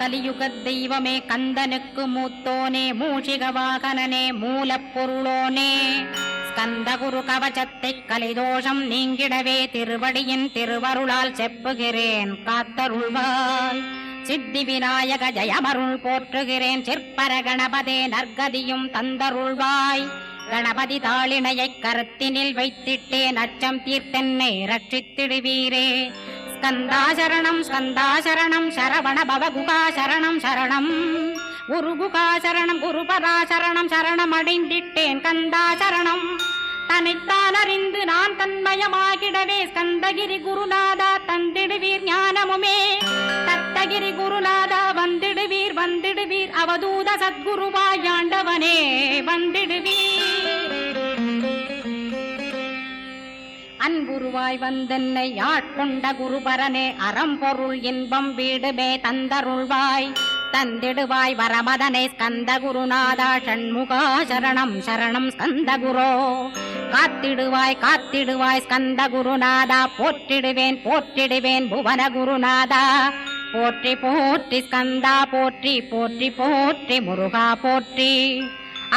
கலியுக தெய்வமே கந்தனுக்கு மூத்தோனே மூஷிக வாகனனே மூலப்பொருளோனே ஸ்கந்தகுரு கவசத்தை கலிதோஷம் நீங்கிடவே திருவடியின் திருவருளால் செப்புகிறேன் காத்தருள்வாய். சித்தி விநாயக ஜயமருள் போற்றுகிறேன் சிற்பர கணபதே நற்கதியும் தந்தருள்வாய். கணபதி தாளினையை கருத்தினில் வைத்திட்டேன் அச்சம் தீர்த்தென்னை ரட்சித்திடுவீரே. ஸ்கந்தாசரணம் ஸ்கந்தாசரணம் சரவண பவகுகாசரணம் சரணம் குருகுகாசரணம் குருபராசரணம் சரணம் அடைந்திட்டேன் கந்தாசரணம். தன்னைத்தான் அறிந்து நான் தன்மயமாகிடவே ஸ்கந்தகிரி குருநாதா தந்திடுவீர் ஞானமுமே. தத்தகிரி குருநாதா வந்திடுவீர் வந்திடுவீர் அவதூத சத்குருவாயாண்டவனே வந்திடுவீர். அன்புருவாய் வந்தென்னை ஆட்கொண்ட குருபரனே அறம்பொருள் இன்பம் வீடுமே தந்தருள்வாய். தந்திடுவாய் வரமதனை ஸ்கந்த குருநாதா ஷண்முகா சரணம் சரணம் ஸ்கந்த குரோ. காத்திடுவாய் காத்திடுவாய் ஸ்கந்த குருநாதா போற்றிடுவேன் போற்றிடுவேன் புவன குருநாதா. போற்றி போற்றி ஸ்கந்தா போற்றி போற்றி போற்றி முருகா போற்றி.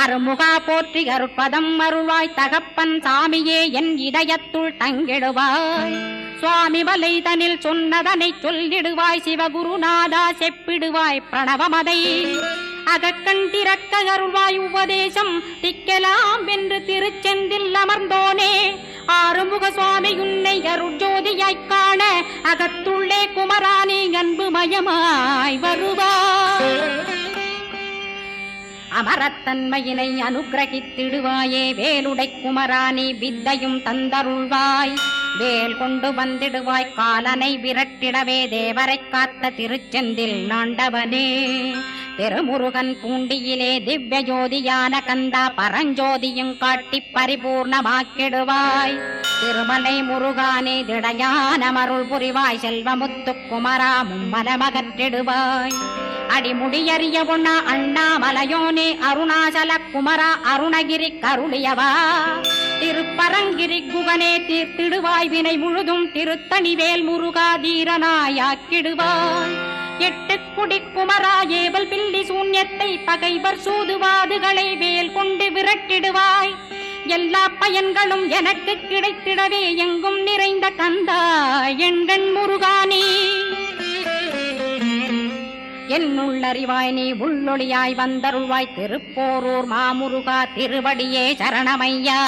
அருமுகா போற்றி அருட்பதம் அருள்வாய் தகப்பன் சாமியே என் இதயத்துள் தங்கிடுவாய். சுவாமி வலைதனில் சொன்னதனை சொல்லிடுவாய் சிவகுருநாதா செப்பிடுவாய் பிரணவமதை. அகக்கண் திறக்க அருள்வாய் உபதேசம் திக்கலாம் என்று திருச்செந்தில் அமர்ந்தோனே. ஆறுமுக சுவாமி உன்னை அருட்ஜோதியாய்க் காண அகத்துள்ளே குமரானி அன்பு மயமாய் வருவாய். அமரத்தன்மையினை அனுகிரகித்திடுவாயே வேலுடை குமராணி வித்தையும் தந்தருள்வாய். வேல் கொண்டு வந்திடுவாய் காலனை விரட்டிடவே தேவரை காத்த திருச்செந்தில் நாண்டவனே. திருமுருகன் பூண்டியிலே திவ்ய ஜோதியான கந்தா பரஞ்சோதியும் காட்டி பரிபூர்ணமாக்கிடுவாய். திருமலை முருகானே திடையான மருள் புரிவாய் செல்வமுத்து குமரா மும்மலமகற்றிடுவாய். அடிமுடியறிய பொன்னா அண்ணாமலையோனே அருணாசல குமரா அருணகிரி கருளியவா. திருப்பரங்கிரி குகனே தீர்த்திடுவாய் வினை முழுதும் திருத்தணிவேல் முருகா தீரனாயாக்கிடுவாய். எட்டு குடி குமரா ஏவல் பில்லி சூன்யத்தை பகைவர் சூதுவாதுகளை வேல் கொண்டு விரட்டிடுவாய். எல்லா பயன்களும் எனக்கு கிடைத்திடவே எங்கும் நிறைந்த கந்தா எண்கண் முருகானே. என்னுள்ளறிவாய் நீ உள்ளொளியாய் வந்தருள்வாய் திருப்போரூர் மாமுருகா திருவடியே சரணமையா.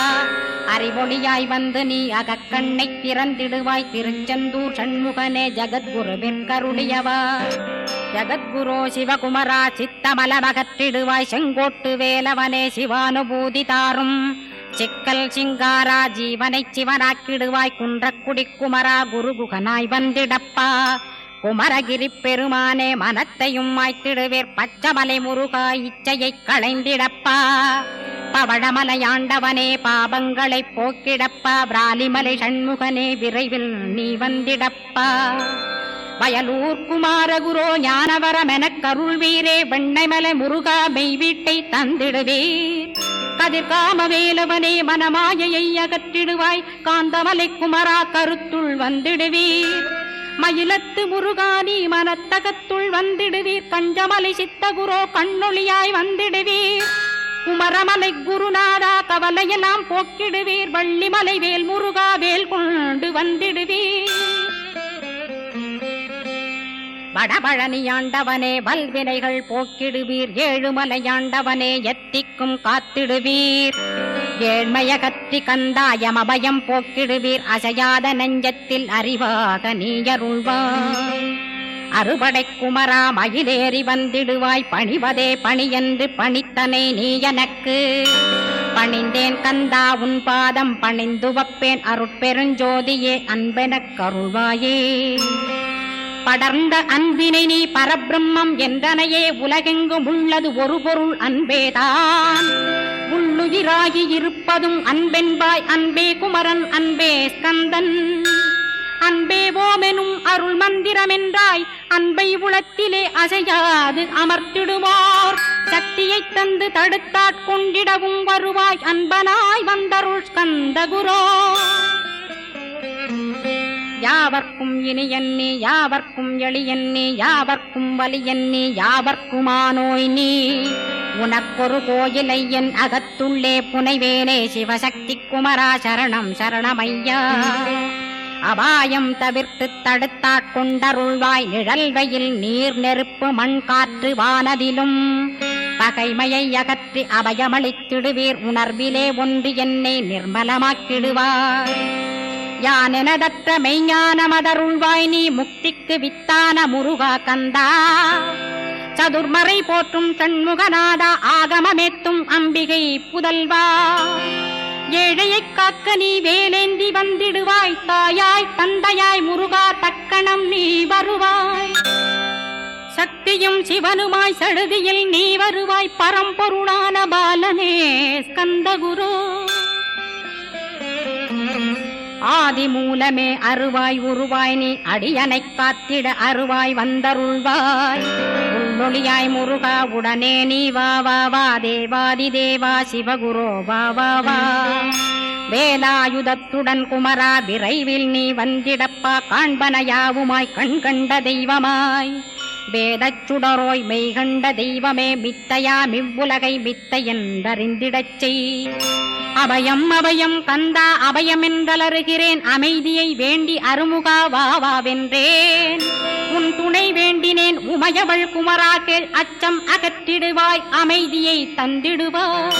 அறிவொளியாய் வந்து நீ அகக்கண்ணை திறந்திடுவாய் திருச்செந்தூர் சண்முகனே ஜகத்குருவின் கருளியவா. ஜகத்குரோ சிவகுமரா சித்தமலமகற்றிடுவாய் செங்கோட்டு வேலவனே சிவானுபூதி தாரும். சிக்கல் சிங்காரா ஜீவனை சிவனாக்கிடுவாய் குன்றக்குடி குமரா குருகுகனாய் வந்திடப்பா. குமரகிரி பெருமானே மனத்தையும் மாய்த்திடுவேர் பச்சமலை முருகா இச்சையை களைந்திடப்பா. பவழமலையாண்டவனே பாபங்களை போக்கிடப்பா. பிராலிமலை சண்முகனே விரைவில் நீ வந்திடப்பா. வயலூர் குமாரகுரோ ஞானவரமெனக் கருள்வீரே வெண்ணைமலை முருகா மெய் வீட்டை தந்திடுவீர். கதிர்காம வேலவனே மனமாயையை அகற்றிடுவாய் காந்தமலை குமரா கருத்துள் வந்திடுவீர். மயிலத்து முருகானி மனத்தகத்துள் வந்திடுவீர். கஞ்சமலை சித்தகுரோ கண்ணொளியாய் வந்திடுவீர். குமரமலை குருநாதா கவலையெல்லாம் போக்கிடுவீர். வள்ளிமலை வேல் முருகா வேல் கொண்டு வந்திடுவீர். வடபழனியாண்டவனே வல்வினைகள் போக்கிடுவீர். ஏழுமலையாண்டவனே எத்திக்கும் காத்திடுவீர். ஏழ்மையகற்றி கந்தாயம் அபயம் போக்கிடுவீர். அசையாத நெஞ்சத்தில் அறிவாக நீயருள்வாய். அறுபடை குமரா மயிலேறி வந்திடுவாய். பணிவதே பணியென்று பணித்தனை நீ எனக்கு. பணிந்தேன் கந்தா உன் பாதம் பணிந்து வப்பேன் அருட்பெருஞ்சோதியே அன்பெனக் கருள்வாயே. படர்ந்த அன்பினை நீ பரபிரம்மம் என்றனையே உலகெங்கும் உள்ளது ஒரு பொருள் அன்பேதான். உள்ளுயிராகி இருப்பதும் அன்பென்பாய் அன்பே குமரன் அன்பே ஸ்கந்தன். அன்பே ஓமெனும் அருள் மந்திரமென்றாய் அன்பை உளத்திலே அசையாது அமர்த்திடுவார். சக்தியை தந்து தடுத்தாட்கொண்டிடவும் வருவாய் அன்பனாய் வந்தருள் ஸ்கந்த குரோ. யா யாவர்க்கும் இனியன்னி யாவர்க்கும் எளியன்னி யாவர்க்கும் வலியன்னி யாவர்க்குமானோய் நீ உனக்கொரு கோயிலை என் அகத்துள்ளே புனைவேனே சிவசக்தி குமரா சரணம் சரணமையா அபாயம் தவிர்த்து தடுத்தாட்கொண்டருள்வாய் நிழல் வெயில் நீர் நெருப்பு மண் காற்று வானதிலும் பகைமையை அகற்றி அபயமளித்திடுவீர் உணர்விலே ஒன்று என்னை நிர்மலமாக்கிடுவார் யானெனதற்ற மெய்ஞானமதருள்வாய் நீ முக்திக்கு வித்தான முருகா கந்தா சதுர்மறை போற்றும் சண்முகநாதா ஆகமமேத்தும் அம்பிகை புதல்வா ஏழையை காக்க நீ வேலேந்தி வந்திடுவாய் தாயாய் தந்தையாய் முருகா தக்கணம் நீ வருவாய் சக்தியும் சிவனுமாய் சடுதியில் நீ வருவாய் பரம்பொருளான பாலனே ஸ்கந்தகுரு ஆதி மூலமே அருவாய் உருவாய் நீ அடியனை காத்திட அருவாய் வந்தருள்வாய் உள்ளொளியாய் முருகா உடனே நீ வா வா வா தேவாதி தேவா சிவகுரோ வா வா வா வேலாயுதத்துடன் குமரா விரைவில் நீ வந்திடப்பா காண்பன யாவுமாய் கண் கண்ட தெய்வமாய் வேதச் சுடரோய் மெய்கண்ட தெய்வமே மித்தையா மிவ்வுலகை மித்தை என்றறிந்திடச் செய் அபயம் அபயம் கந்தா அபயம் என்றலறுகிறேன் அமைதியை வேண்டி அருமுகா வாவென்றேன் உன் துணை வேண்டினேன் உமையவள் குமரா கேள் அச்சம் அகற்றிடுவாய் அமைதியை தந்திடுவாய்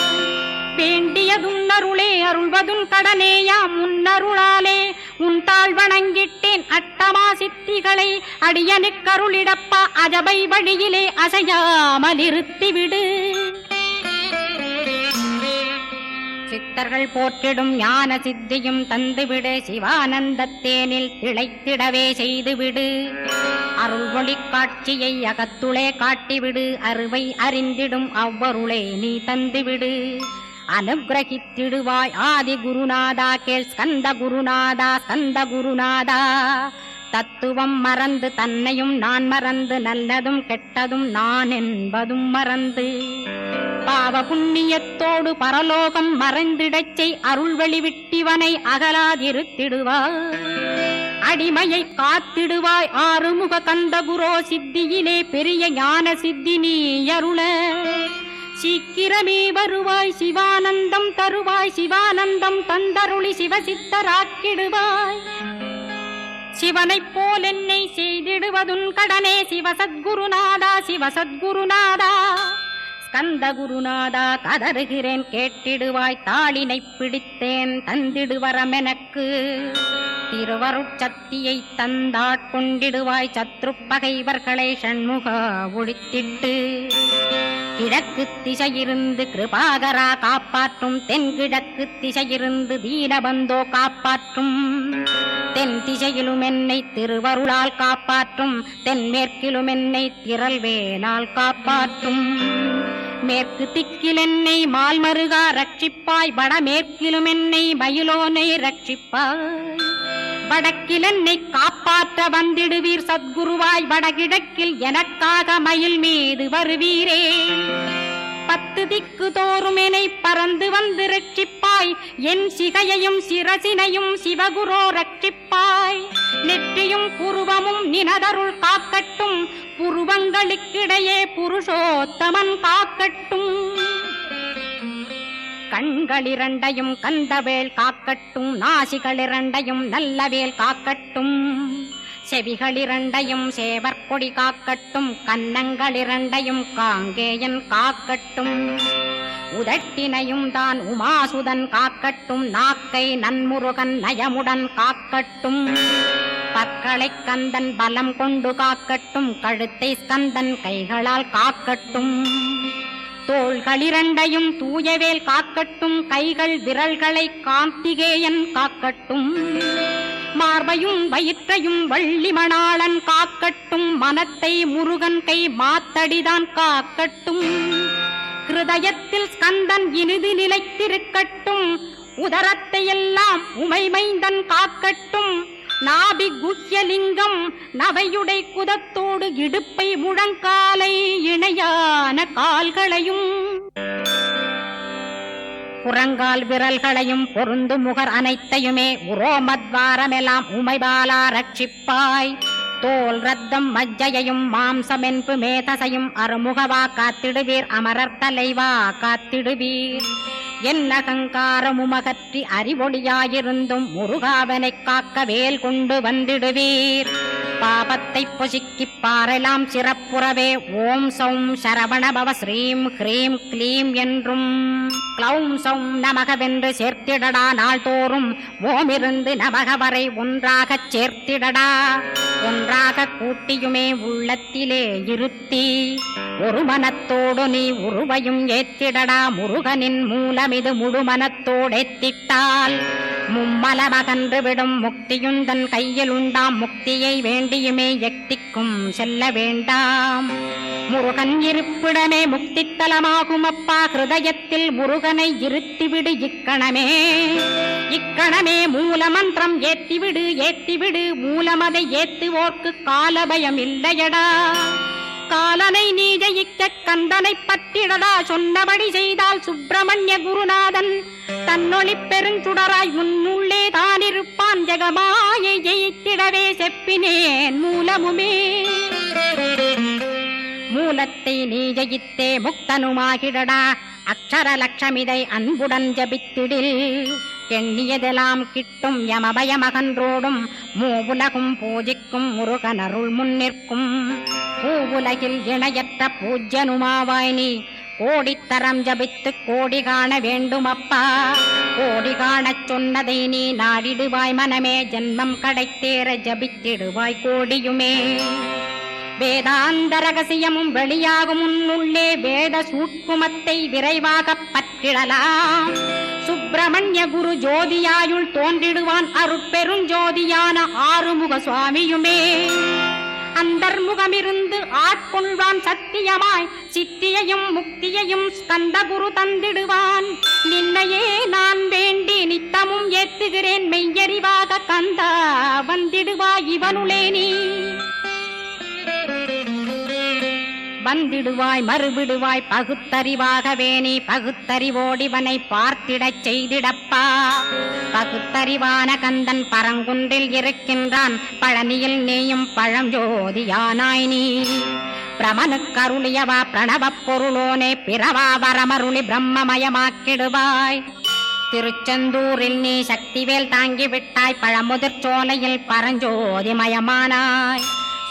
வேண்டியதும் அருளே அருள்வதும் கடனேயா முன்னருளாலே உன் தாழ் வணங்கிட்டேன் அட்டமா சித்திகளை அடியனுக்கருளிடப்பா அஜபை வழியிலே அசையாமல் இருத்திவிடு சித்தர்கள் போற்றிடும் ஞான சித்தியும் தந்துவிடு சிவானந்தத்தேனில் திளைத்திடவே செய்துவிடு அருள் ஒளி காட்சியை அகத்துளே காட்டிவிடு அருவை அறிந்திடும் அவ்வருளே நீ தந்துவிடு அனுகிரகித்திடுவாய் ஆதி குருநாதா கேள் ஸ்கந்த குருநாதா ஸ்கந்த குருநாதா தத்துவம் மறந்து தன்னையும் நான் மறந்து நல்லதும் கெட்டதும் நான் என்பதும் மறந்து பாவ புண்ணியத்தோடு பரலோகம் மறைந்திடச்சை அருள் வெளிவிட்டிவனை அகலாதிருத்திடுவாய் அடிமையை காத்திடுவாய் ஆறுமுக கந்தகுரோ சித்தியிலே பெரிய ஞான சித்தி நீ அருள சீக்கிரமே வருவாய் சிவானந்தம் தருவாய் சிவானந்தம் தந்தருளி சிவசித்தராக்கிடுவாய் சிவனைப் போல் என்னை செய்திடுவதுன் கடனே சிவசத்குருநாதா சிவசத்குருநாதா ஸ்கந்த குருநாதா கதறுகிறேன் கேட்டிடுவாய் தாளினை பிடித்தேன் தந்திடுவரமெனக்கு திருவருட்சக்தியை தந்தாட்கொண்டிடுவாய் சத்ரு பகைவர்களை ஷண்முகா ஒழித்திட்டு கிழக்கு திசையிருந்து கிருபாகரா காப்பாற்றும் தென்கிழக்கு திசையிருந்து தீனபந்தோ காப்பாற்றும் தென் திசையிலும் என்னை திருவருளால் காப்பாற்றும் தென்மேற்கிலும் என்னை திரள்வேலால் காப்பாற்றும் மேற்கு திக்கில் என்னை மால்மருகா ரட்சிப்பாய் வடமேற்கிலும் என்னை மயிலோனை ரட்சிப்பாய் வடக்கில் என்னை காப்பாற்ற வந்திடுவீர் சத்குருவாய் வடகிழக்கில் எனக்காக மயில் மீது வருவீரே 10 திக்கு தோறும் என்னை பறந்து வந்து ரட்சிப்பாய் என் சிகையையும் சிரசினையும் சிவகுரோ ரட்சிப்பாய் நெற்றியும் புருவமும் நினதருள் காக்கட்டும் புருவங்களுக்கிடையே புருஷோத்தமன் காக்கட்டும் கண்களிரண்டையும் கந்தவேல் காக்கட்டும் நாசிகளிரண்டையும் நல்லவேல் காக்கட்டும் செவிகளிரண்டையும் சேவற்கொடி காக்கட்டும் கன்னங்களிரண்டையும் காங்கேயன் காக்கட்டும் உதட்டினையும் தான் உமாசுதன் காக்கட்டும் நாக்கை நன்முருகன் நயமுடன் காக்கட்டும் பற்களை கந்தன் பலம் கொண்டு காக்கட்டும் கழுத்தை ஸ்கந்தன் கைகளால் காக்கட்டும் தோள்களிரண்டையும் தூயவேல் காக்கட்டும் கைகள் விரல்களை கார்த்திகேயன் காக்கட்டும் மார்பையும் வயிற்றையும் வள்ளி மணாளன் காக்கட்டும் மனத்தை முருகன் கை மாத்தடிதான் காக்கட்டும் ஹிருதயத்தில் ஸ்கந்தன் இனிது நிலைத்திருக்கட்டும் உதரத்தை எல்லாம் உமைமைந்தன் காக்கட்டும் நாபி குஹ்யலிங்கம் நவையுடை குதத்தோடு இடுப்பை முழங்காலை இணையான கால்களையும் புறங்கால் விரல்களையும் பொருந்து முகர் அனைத்தையுமே உரோமத்வாரமெல்லாம் உமைபாலா ரட்சிப்பாய். தோல் ரத்தம் மஜ்ஜையையும் மாம்சமென்பு மேதசையும் அருமுகவா காத்திடுவீர். அமரர் தலைவா காத்திடுவீர். என் அகங்காரமுமகற்றி அறிவொளியாயிருந்தும் முருகாவனைக் காக்க வேல் கொண்டு வந்திடுவீர். பாபத்தை பொசுக்கிப் பாரெலாம் சிறப்புறவே ஓம் சௌம் சரவணபவ ஸ்ரீம் ஹ்ரீம் க்ளீம் என்றும் க்ளௌம் சௌம் நமகவென்று சேர்த்திடடா. நாள்தோறும் ஓமிருந்து நமக வரை ஒன்றாகச் சேர்த்திடடா. ஒன்றாக கூட்டியுமே உள்ளத்திலே இருத்தி ஒரு மனத்தோடு நீ உருவையும் ஏத்திடடா. முருகனின் மூலமிது முழு மனத்தோடேத்திட்டால் மும்மலமகன்று விடும். முக்தியுந்தன் கையில் உண்டாம். முக்தியை வேண்டியுமே எக்திக்கும் செல்ல வேண்டாம். முருகன் இருப்பிடமே முக்தித்தலமாகும் அப்பா. ஹிருதயத்தில் முருகனை இருத்திவிடு இக்கணமே. இக்கணமே மூலமந்திரம் ஏத்திவிடு ஏத்திவிடு. மூலமதை ஏத்துவோர்க்கு காலபயம் இல்லையடா. காலனை நீ ஜெயிக்க கந்தனை பற்றிடடா. சொன்னபடி செய்தால் சுப்பிரமணிய குருநாதன் தன்னொளி பெருஞ்சுடராய் முன்னுள்ளே தானிருப்பான். ஜெகமாயை ஜெயித்திடவே செப்பினேன் மூலமுமே. மூலத்தை நீ ஜெயித்தே முக்தனுமாகிடடா. அக்ஷர லட்சமிதை அன்புடன் ஜபித்திடில் எண்ணியதெல்லாம் கிட்டும். யமபயமகன்றோடும் மூவுலகும் பூஜிக்கும் முருகனருள் முன்னிற்கும். பூவுலகில் இணையற்ற பூஜ்யனுமாவாய் நீ. கோடித்தரம் ஜபித்து கோடி காண வேண்டுமப்பா. கோடி காணச் சொன்னதை நீ நாடிடுவாய் மனமே. ஜென்மம் கடைத்தேற ஜபித்திடுவாய் கோடியுமே. வேதாந்த ரகசியமும் வெளியாகும் உன்னுள்ளே. வேத சூட்குமத்தை விரைவாகப் பற்றிடலாம். சுப்பிரமணிய குரு ஜோதியாயுள் தோன்றிடுவான். அருட்பெருஞ்சோதியான ஆறுமுக சுவாமியுமே. அந்தர்முகமிருந்து ஆட்கொள்வான் சத்தியமாய். சித்தியையும் முக்தியையும் ஸ்கந்த குரு தந்திடுவான். நின்னையே நான் வேண்டி நித்தமும் ஏத்துகிறேன் மெய்யறிவாக. கந்தா வந்திடுவாய் இவனுளே நீ. வந்திடுவாய் மறுவிடுவாய் பகுத்தறிவாகவே நீ. பகுத்தறிவோடிவனை பார்த்திடச் செய்திடப்பா. பகுத்தறிவான கந்தன் பரங்குன்றில் இருக்கின்றான். பழனியில் நீயும் பழஞ்சோதியானாய் நீ. பிரமனுக்கருளியவா பிரணவப் பொருளோனே. பிறவா வரமருளி பிரம்மமயமாக்கிடுவாய். திருச்செந்தூரில் நீ சக்திவேல் தாங்கிவிட்டாய். பழமுதிர் சோலையில் பரஞ்சோதிமயமானாய்.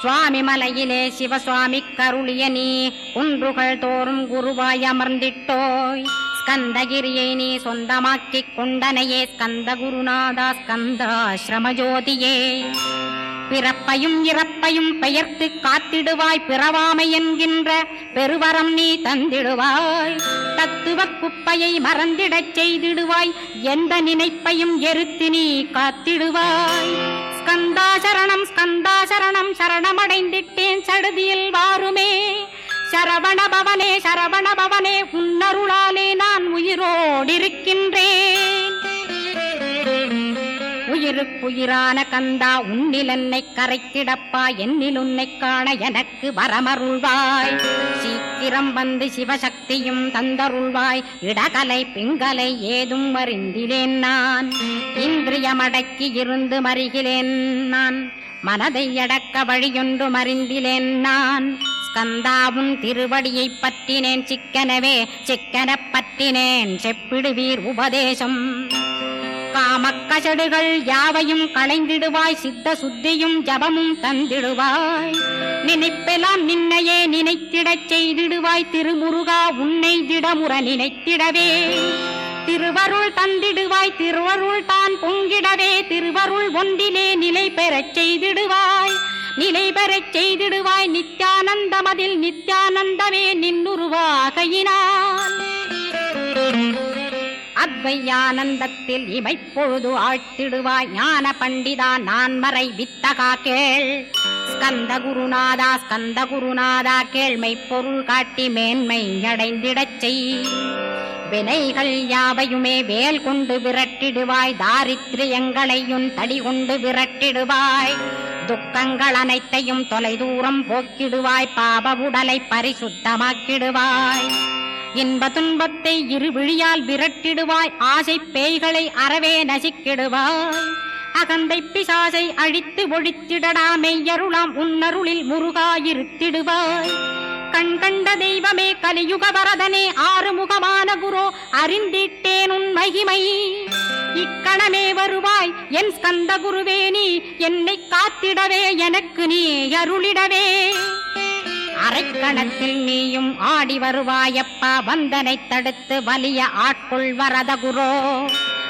சுவாமி மலையிலே சிவசுவாமி கருளிய நீ. குன்றுகள் தோறும் குருவாய் அமர்ந்திட்டோய். ஸ்கந்தகிரியை நீ சொந்தமாக்கிக் கொண்டனையே. ஸ்கந்த குருநாதா ஸ்கந்தாஸ்ரமஜோதியே. பிறப்பையும் இறப்பையும் பெயர்த்து காத்திடுவாய். பிறவாமை என்கின்ற பெருவரம் நீ தந்திடுவாய். தத்துவ குப்பையை மறந்திடச் செய்திடுவாய். எந்த நினைப்பையும் எரித்து நீ காத்திடுவாய். ஸ்கந்தா சரணம் ஸ்கந்தா சரணம். சரணமடைந்திட்டேன் சடுதியில் வாருமே. சரவண பவனே சரவண பவனே. உன்னருளாலே நான் உயிரோடிருக்கின்றேன். உயிருக்குயிரான கந்தா உன்னில் என்னை கரைத்திடப்பா. என்னில் உன்னை காண எனக்கு வரமருள்வாய். சீக்கிரம் வந்து சிவசக்தியும் தந்தருள்வாய். இடகலை பிங்கலை ஏதும் அறிந்திலேன் நான். இந்திரியமடக்கி இருந்து மறிகிலேன் நான். மனதை அடக்க வழியொன்று மறிந்திலேன் நான். ஸ்கந்தாவும் திருவடியை பற்றினேன் சிக்கனவே. சிக்கனப் பற்றினேன் செப்பிடுவீர் உபதேசம். காமக்கசடுகள் யாவையும் களைந்திடுவாய். சித்த சுத்தியும் ஜபமும் தந்திடுவாய். நினைப்பெல்லாம் நின்னையே நினைத்திடச் செய்திடுவாய். திருமுருகா உன்னை திடமுற நினைத்திடவே திருவருள் தந்திடுவாய். திருவருள் தான் பொங்கிடவே திருவருள் ஒன்றிலே நிலை பெறச் செய்திடுவாய். நிலை பெறச் செய்திடுவாய். நித்யானந்தமதில் நித்யானந்தமே நின்னுருவாகையினான். அத்வையானந்தத்தில் இமைப்பொழுது ஆழ்த்திடுவாய். ஞான பண்டிதா நான் மறை வித்தகா கேள். ஸ்கந்த குருநாதா கேள்மை பொருள் காட்டி மேன்மை அடைந்திடச் செய். வினைகள் யாவையுமே வேல் கொண்டு விரட்டிடுவாய். தாரித்ரியங்களையும் தடி கொண்டு விரட்டிடுவாய். துக்கங்கள் அனைத்தையும் தொலை தூரம் போக்கிடுவாய். பாப உடலை பரிசுத்தமாக்கிடுவாய். இன்ப துன்பத்தை இருவிழியால் விரட்டிடுவாய், ஆசை பேய்களை அறவே நசிக்கிடுவாய். அகந்தை பிசாசை அழித்து ஒழித்திடடா, மெய்யருளாம் உன்னருளில் முருகாயிருத்திடுவாய். கண் கண்ட தெய்வமே கலியுக வரதனே, ஆறுமுகமான குரோ அறிந்திட்டேன் உன் மகிமை. இக்கணமே வருவாய் என் ஸ்கந்த குருவே, நீ என்னை காத்திடவே எனக்கு நீ அருளிடவே. அரைக்கணத்தில் நீயும் ஆடி வருவாயப்பா, வந்தனை தடுத்து வலிய ஆட்கொள் வரத குரோ.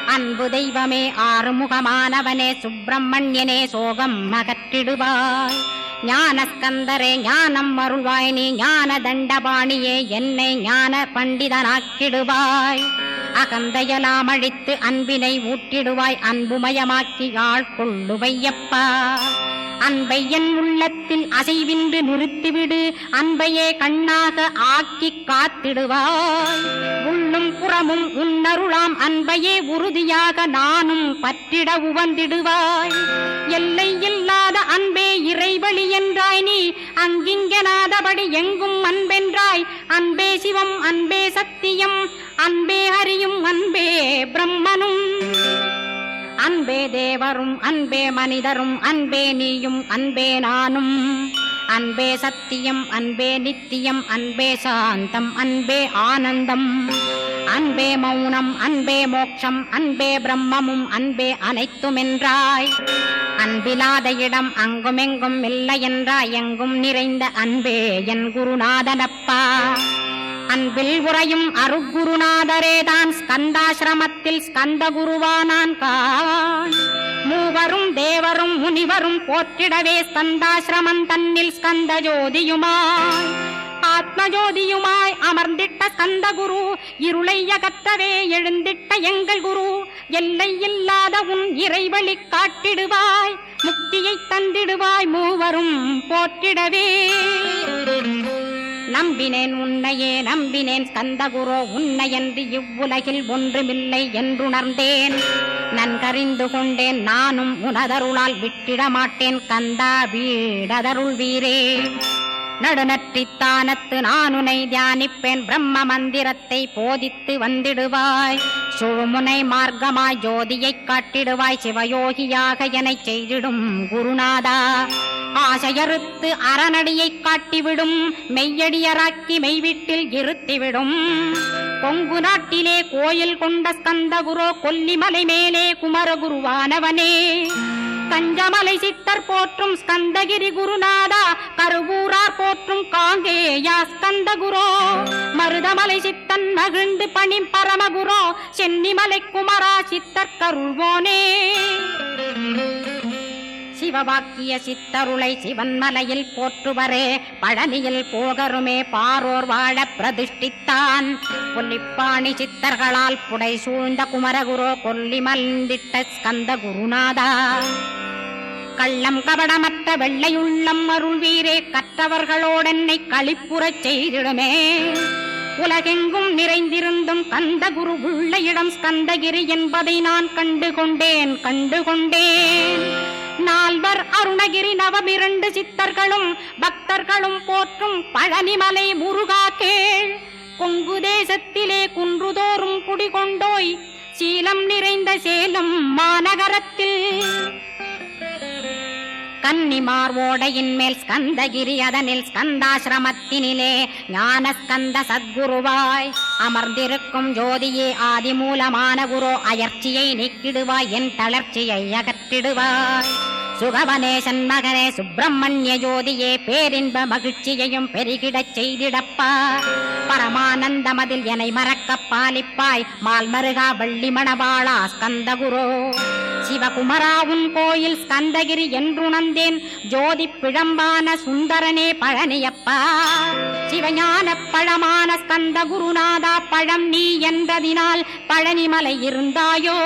அன்பு தெய்வமே ஆறுமுகமானவனே, சுப்பிரமணியனே சோகம் அகற்றிடுவாய். ஞானஸ்கந்தரே ஞானம் அருள்வாய், நீ ஞான தண்டபாணியே என்னை ஞான பண்டிதனாக்கிடுவாய். அகந்தையலாம் அழித்து அன்பினை ஊட்டிடுவாய், அன்புமயமாக்கி ஆட்கொள்ளுவையப்பா. அன்பை என் உள்ளத்தில் அசைவின்று நிறுத்திவிடு, அன்பையே கண்ணாக ஆக்கி காத்திடுவாய். உள்ளும் புறமும் உன்னருளாம் அன்பையே உறுதியாக நானும் பற்றிட உவந்திடுவாய். எல்லை இல்லாத அன்பே இறைவழி என்றாய் நீ, அங்கிங்கனாதபடி எங்கும் அன்பென்றாய். அன்பே சிவம் அன்பே சத்தியம் அன்பே ஹரியும் அன்பே பிரம்மனும். அன்பே தேவரும் அன்பே மனிதரும் அன்பே நீயும் அன்பே நானும். அன்பே சத்தியம் அன்பே நித்தியம் அன்பே சாந்தம் அன்பே ஆனந்தம். அன்பே மௌனம் அன்பே மோட்சம் அன்பே பிரம்மமும் அன்பே அனைத்துமென்றாய். அன்பிலாத இடம் அங்குமெங்கும் இல்லை என்றாய், எங்கும் நிறைந்த அன்பே என் குருநாதனப்பா. அன்பில் உறையும் அருகுருநாதரேதான் ஸ்கந்தாசிரமத்தில் ஸ்கந்த குருவானான் கான். மூவரும் தேவரும் முனிவரும் போற்றிடவே ஸ்கந்தாசிரமம் தன்னில் ஸ்கந்த ஜோதியுமாய் ஆத்மஜோதியுமாய் அமர்ந்திட்ட ஸ்கந்த குரு. இருளை அகற்றவே எழுந்திட்ட எங்கள் குரு. எல்லை இல்லாத உன் இறைவழி காட்டிடுவாய், முக்தியை தந்திடுவாய் மூவரும் போற்றிடவே. நம்பினேன் உன்னையே நம்பினேன் ஸ்கந்தகுரோ, உன்னையன்றி இவ்வுலகில் ஒன்றுமில்லை என்றுணர்ந்தேன். நன்கறிந்து கொண்டேன் நானும் உனதருளால் விட்டிட மாட்டேன் கந்தா வீடதருள் வீரே. நடுநற்றித்தானத்து நான் உனை தியானிப்பேன், பிரம்ம மந்திரத்தை போதித்து வந்திடுவாய். சுழுமுனை மார்க்கமாய் ஜோதியைக் காட்டிடுவாய், சிவயோகியாக எனச் செய்திடும் குருநாதா. ஆசையறுத்து அறநடியை காட்டிவிடும், மெய்யடியராக்கி மெய்வீட்டில் இருத்திவிடும். கொங்கு நாட்டிலே கோயில் கொண்ட ஸ்கந்தகுரோ, கொல்லிமலை மேலே குமரகுருவானவனே. கஞ்சமலை சித்தர் போற்றும் ஸ்கந்தகிரி குருநாதா, கருவூரார் போற்றும் காங்கேயா ஸ்கந்தகுரோ. மருதமலை சித்தன் மகிழ்ந்து பணி பரமகுரோ, சென்னிமலை குமரா சித்தர் கருள்வோனே. சிவவாக்கிய சித்தருளை சிவன்மலையில் போற்றுவரே, பழனியில் போகருமே பாரோர் வாழ பிரதிஷ்டித்தான். கொல்லிப்பாணி சித்தர்களால் புடை சூழ்ந்த குமரகுரோ, கொல்லி மல்ந்திட்ட ஸ்கந்த குருநாதா. கள்ளம் கபடமற்ற வெள்ளையுள்ளம் அருள் வீரே, கற்றவர்களோடென்னை களிப்புறச் செய்திடுமே. உலகெங்கும் நிறைந்திருந்தும் கந்த குரு உள்ள இடம் ஸ்கந்தகிரி என்பதை நான் கண்டுகொண்டேன். நால்வர் அருணகிரி நவமிரண்டு சித்தர்களும் பக்தர்களும் போற்றும் பழனிமலை முருகா கேள். கொங்கு தேசத்திலே குன்றுதோறும் குடிகொண்டோய், சீலம் நிறைந்த சேலம் மாநகரத்தில். கன்னிமார் ஓடையின் மேல் ஸ்கந்தகிரி, அதனில் ஸ்கந்தாசிரமத்தினிலே ஞான ஸ்கந்த சத்குருவாய் அமர்ந்திருக்கும் ஜோதியே ஆதிமூலமான குரு. அயற்சியை நீக்கிடுவாய், என் தளர்ச்சியை அகற்றிடுவாய். சுகவனேசன் மகனே சுப்பிரமணிய ஜோதியே, பேரின்ப மகிழ்ச்சியையும் பெருகிடச் செய்திடப்பா. பரமானந்தமதில் என்னை மறக்க பாலிப்பாய், மால்மருகா வள்ளி மணவாளா ஸ்கந்தகுரோ. சிவகுமரா உன் கோயில் ஸ்கந்தகிரி என்றுணர்ந்தேன், ஜோதி பிழம்பான சுந்தரனே பழனியப்பா. சிவஞான பழமான ஸ்கந்த குருநாதா, பழம் நீ என்றதினால் பழனிமலை இருந்தாயோ.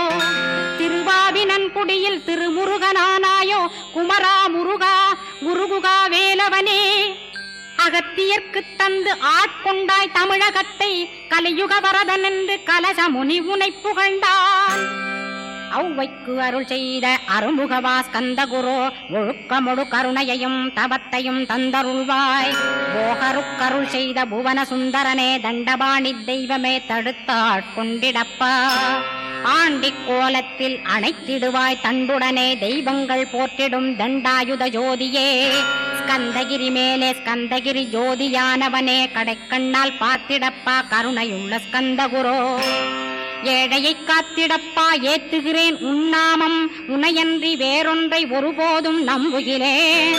திருவாவினன் குடியில் திருமுருகனானாயோ, குமரா முருகா குருகுகா வேலவனே. அகத்தியர்க்கு தந்து ஆட்கொண்டாய் தமிழகத்தை, கலியுக வரதன் என்று கலசமுனி உனை புகழ்ந்தான். ஔவைக்கு அருள் செய்த அருமுகவா ஸ்கந்தகுரு ஒழுக்கமொடு கருணையையும் தவத்தையும் தந்தருள்வாய். போகருக்கருள் செய்த புவன சுந்தரனே தண்டபாணி தெய்வமே தடுத்தாட்கொண்டிடப்பா. ஆண்டி கோலத்தில் அணைத்திடுவாய் தண்டுடனே தெய்வங்கள் போற்றிடும் தண்டாயுத ஜோதியே. ஸ்கந்தகிரி மேலே ஸ்கந்தகிரி ஜோதியானவனே கடைக்கண்ணால் பார்த்திடப்பா கருணையுள்ள ஸ்கந்தகுரோ. ஏழையை காத்திடப்பா ஏத்துகிறேன் உன்னாமம் உனையன்றி வேறொன்றை ஒருபோதும் நம்புகிறேன்.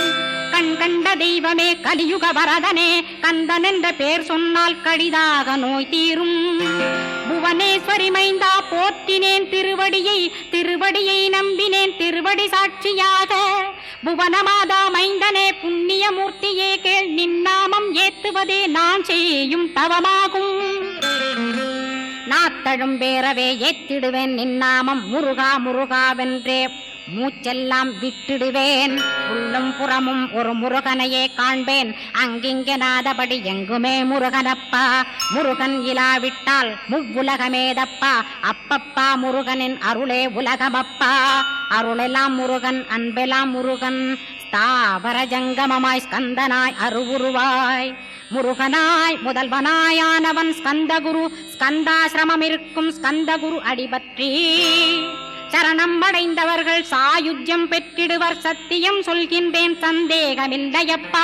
கண் கண்ட தெய்வமே கலியுக வரதனே கந்தன் என்ற பேர் சொன்னால் கடிதாக நோய் தீரும். புவனேஸ்வரி மைந்தா போற்றினேன் திருவடியை நம்பினேன் திருவடி சாட்சியாக. புவனமாதா மைந்தனே புண்ணியமூர்த்தியே கேள் நின்னாமம் ஏத்துவதே நான் செய்யும் தவமாகும். நாத்தழும் பேரவே ஏத்திடுவேன் நின்னாமம் முருகா முருகாவென்றே மூச்செல்லாம் விட்டிடுவேன். உள்ளும் புறமும் ஒரு முருகனையே காண்பேன் அங்கிங்கனாதபடி எங்குமே முருகனப்பா. முருகன் இலாவிட்டால் முவ்வுலகமேதப்பா. அப்பப்பா முருகனின் அருளே உலகமப்பா. அருளெல்லாம் முருகன் அன்பெல்லாம் முருகன் ஸ்தாவர ஜங்கமமாய் ஸ்கந்தனாய் அருவுருவாய். முருகனாய் முதல்வனாயானவன் ஸ்கந்தகுரு. ஸ்கந்தாசிரமம் இருக்கும் ஸ்கந்தகுரு அடிபற்றி சரணம் அடைந்தவர்கள் சாயுஜ்யம் பெற்றிடுவர். சத்தியம் சொல்கின்றேன் சந்தேகமில்லையப்பா.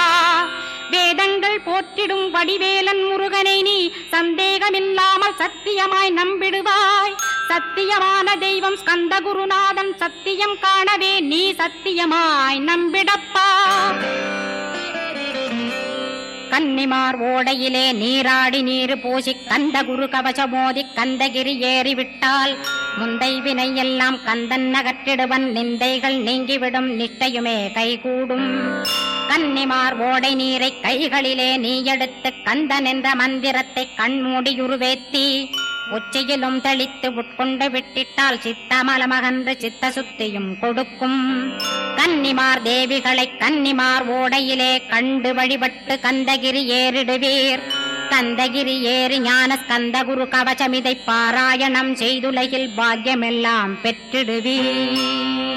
வேதங்கள் போற்றிடும் வடிவேலன் முருகனை நீ சந்தேகமில்லாமல் சத்தியமாய் நம்பிடுவாய். சத்தியமான தெய்வம் ஸ்கந்தகுருநாதன் சத்தியம் காணவே நீ சத்தியமாய் நம்பிடப்பா. கன்னிமார் ஓடையிலே நீராடி நீர் பூசி கந்தகுரு கவசமோதி கந்தகிரி ஏறிவிட்டால் முந்தை வினை எல்லாம் கந்தன் நகற்றிடுவன். நிந்தைகள் நீங்கிவிடும் நிஷ்டையுமே கைகூடும். கன்னிமார் ஓடை நீரை கைகளிலே நீ எடுத்து கந்தன் என்ற மந்திரத்தை கண்மூடியுருவேத்தி உச்சியிலும் தெளித்து உட்கொண்டு விட்டிட்டால் சித்தமலமகன்று சித்த சுத்தியும் கொடுக்கும். கன்னிமார் தேவிகளை கன்னிமார் ஓடையிலே கண்டு வழிபட்டு கந்தகிரி ஏறிடுவீர். கந்தகிரி ஏறி ஞான ஸ்கந்தகுரு கவசமிதை பாராயணம் செய்துலகில் பாக்கியமெல்லாம் பெற்றிடுவீர்.